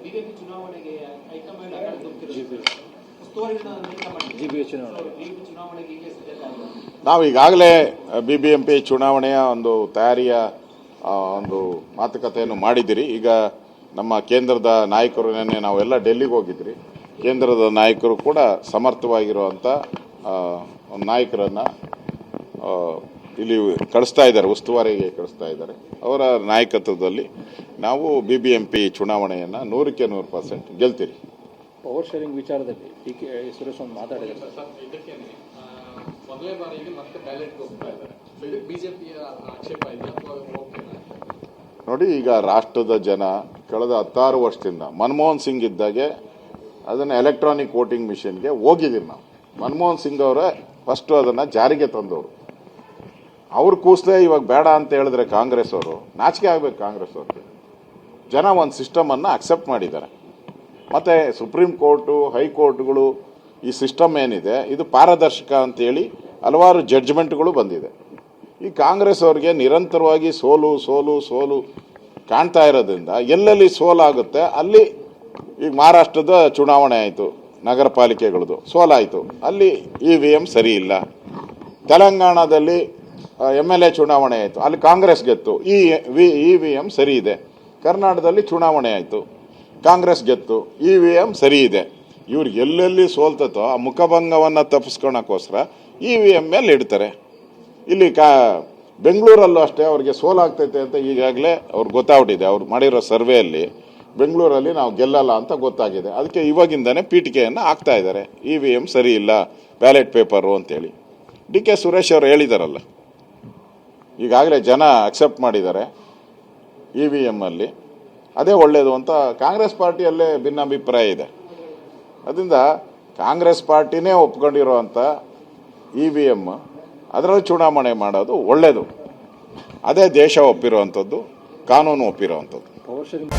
BJP ಚುನಾವಣೆಗೆ high command ಆಡಳಿತ ಚುನಾವಣೆಗೆ ನಾವು ಈಗಾಗಲೇ BBMP ಚುನಾವಣೆಯ ಒಂದು ತಯಾರಿಯ ಒಂದು ಮಾತುಕತೆಯನ್ನು ಮಾಡಿದಿರಿ. ಈಗ ನಮ್ಮ ಕೇಂದ್ರದ ನಾಯಕರು ನೆನ್ನೆ ನಾವೆಲ್ಲ ಡೆಲ್ಲಿಗೆ ಹೋಗಿದ್ರಿ. ಕೇಂದ್ರದ ನಾಯಕರು ಕೂಡ ಸಮರ್ಥವಾಗಿರುವಂಥ ಒಂದು ನಾಯಕರನ್ನು ಇಲ್ಲಿ ಕಳಿಸ್ತಾ ಇದ್ದಾರೆ, ಉಸ್ತುವಾರಿಗೆ ಕಳಿಸ್ತಾ ಇದ್ದಾರೆ. ಅವರ ನಾಯಕತ್ವದಲ್ಲಿ ನಾವು BBMP ಚುನಾವಣೆಯನ್ನು 100% ಗೆಲ್ತೀರಿ. ಪವರ್ ಶೇರಿಂಗ್ ವಿಚಾರದಲ್ಲಿ DK ಸುರೇಶ್ ಒಂದು ಮಾತಾಡಿದ್ದಾರೆ. ಮೊದಲೇ ಬಾರಿಗೆ ಮತ್ತೆ ಬ್ಯಾಲೆಟ್ಗೆ ಹೋಗ್ತಾ ಇದ್ದಾರೆ. ಬಿಜೆಪಿಯ ಆಕ್ಷೇಪ ಇದೆ. ನೋಡಿ, ಈಗ ರಾಷ್ಟ್ರದ ಜನ ಕಳೆದ 16 ವರ್ಷದಿಂದ ಮನಮೋಹನ್ ಸಿಂಗ್ ಇದ್ದಾಗೆ ಅದನ್ನು ಎಲೆಕ್ಟ್ರಾನಿಕ್ ವೋಟಿಂಗ್ ಮಿಷನ್ಗೆ ಹೋಗಿದ್ದೀವಿ ನಾವು. ಮನಮೋಹನ್ ಸಿಂಗ್ ಅವರೇ ಫಸ್ಟು ಅದನ್ನು ಜಾರಿಗೆ ತಂದವರು. ಅವ್ರು ಕೂಸಲೇ ಇವಾಗ ಬೇಡ ಅಂತ ಹೇಳಿದ್ರೆ ಕಾಂಗ್ರೆಸ್ ಅವರು ನಾಚಿಕೆ ಆಗಬೇಕು. ಕಾಂಗ್ರೆಸ್ ಅವ್ರಿಗೆ ಜನ ಒಂದು ಸಿಸ್ಟಮನ್ನು ಅಕ್ಸೆಪ್ಟ್ ಮಾಡಿದ್ದಾರೆ. ಮತ್ತು ಸುಪ್ರೀಂ ಕೋರ್ಟು, ಹೈಕೋರ್ಟ್ಗಳು ಈ ಸಿಸ್ಟಮ್ ಏನಿದೆ ಇದು ಪಾರದರ್ಶಕ ಅಂತೇಳಿ ಹಲವಾರು ಜಡ್ಜ್ಮೆಂಟ್ಗಳು ಬಂದಿದೆ. ಈ ಕಾಂಗ್ರೆಸ್ ಅವ್ರಿಗೆ ನಿರಂತರವಾಗಿ ಸೋಲು ಸೋಲು ಸೋಲು ಕಾಣ್ತಾ ಇರೋದ್ರಿಂದ ಎಲ್ಲೆಲ್ಲಿ ಸೋಲಾಗುತ್ತೆ ಅಲ್ಲಿ, ಈಗ ಮಹಾರಾಷ್ಟ್ರದ ಚುನಾವಣೆ ಆಯಿತು, ನಗರ ಪಾಲಿಕೆಗಳದು ಸೋಲಾಯಿತು, ಅಲ್ಲಿ EVM ಸರಿ ಇಲ್ಲ. ತೆಲಂಗಾಣದಲ್ಲಿ MLA ಚುನಾವಣೆ ಆಯಿತು, ಅಲ್ಲಿ ಕಾಂಗ್ರೆಸ್ ಗೆತ್ತು, EVM ಸರಿ ಇದೆ. ಕರ್ನಾಟಕದಲ್ಲಿ ಚುನಾವಣೆ ಆಯಿತು, ಕಾಂಗ್ರೆಸ್ ಗೆತ್ತು, EVM ಸರಿ ಇದೆ. ಇವ್ರಿಗೆ ಎಲ್ಲೆಲ್ಲಿ ಸೋಲ್ತತೋ ಆ ಮುಖಭಂಗವನ್ನು ತಪ್ಪಿಸ್ಕೊಳಕ್ಕೋಸ್ಕರ EVM ಮೇಲೆ ಇಡ್ತಾರೆ. ಇಲ್ಲಿ ಬೆಂಗಳೂರಲ್ಲೂ ಅಷ್ಟೇ ಅವ್ರಿಗೆ ಸೋಲಾಗ್ತೈತೆ ಅಂತ ಈಗಾಗಲೇ ಅವ್ರಿಗೆ ಗೊತ್ತಾಗ್ಬಿಟ್ಟಿದೆ. ಅವ್ರು ಮಾಡಿರೋ ಸರ್ವೆಯಲ್ಲಿ ಬೆಂಗಳೂರಲ್ಲಿ ನಾವು ಗೆಲ್ಲಲ್ಲ ಅಂತ ಗೊತ್ತಾಗಿದೆ. ಅದಕ್ಕೆ ಇವಾಗಿಂದನೇ ಪೀಠಿಕೆಯನ್ನು ಹಾಕ್ತಾ ಇದ್ದಾರೆ, EVM ಸರಿ ಇಲ್ಲ, ಬ್ಯಾಲೆಟ್ ಪೇಪರು ಅಂತೇಳಿ. DK ಸುರೇಶ್ ಅವರು ಹೇಳಿದಾರಲ್ಲ, ಈಗಾಗಲೇ ಜನ ಅಕ್ಸೆಪ್ಟ್ ಮಾಡಿದ್ದಾರೆ EVM ಅಲ್ಲಿ, ಅದೇ ಒಳ್ಳೆಯದು ಅಂತ. ಕಾಂಗ್ರೆಸ್ ಪಾರ್ಟಿಯಲ್ಲೇ ಭಿನ್ನಾಭಿಪ್ರಾಯ ಇದೆ. ಅದರಿಂದ ಕಾಂಗ್ರೆಸ್ ಪಾರ್ಟಿನೇ ಒಪ್ಕೊಂಡಿರುವಂಥ EVM ಅದರಲ್ಲಿ ಚುನಾವಣೆ ಮಾಡೋದು ಒಳ್ಳೆಯದು. ಅದೇ ದೇಶ ಒಪ್ಪಿರುವಂಥದ್ದು, ಕಾನೂನು ಒಪ್ಪಿರುವಂಥದ್ದು. Power sharing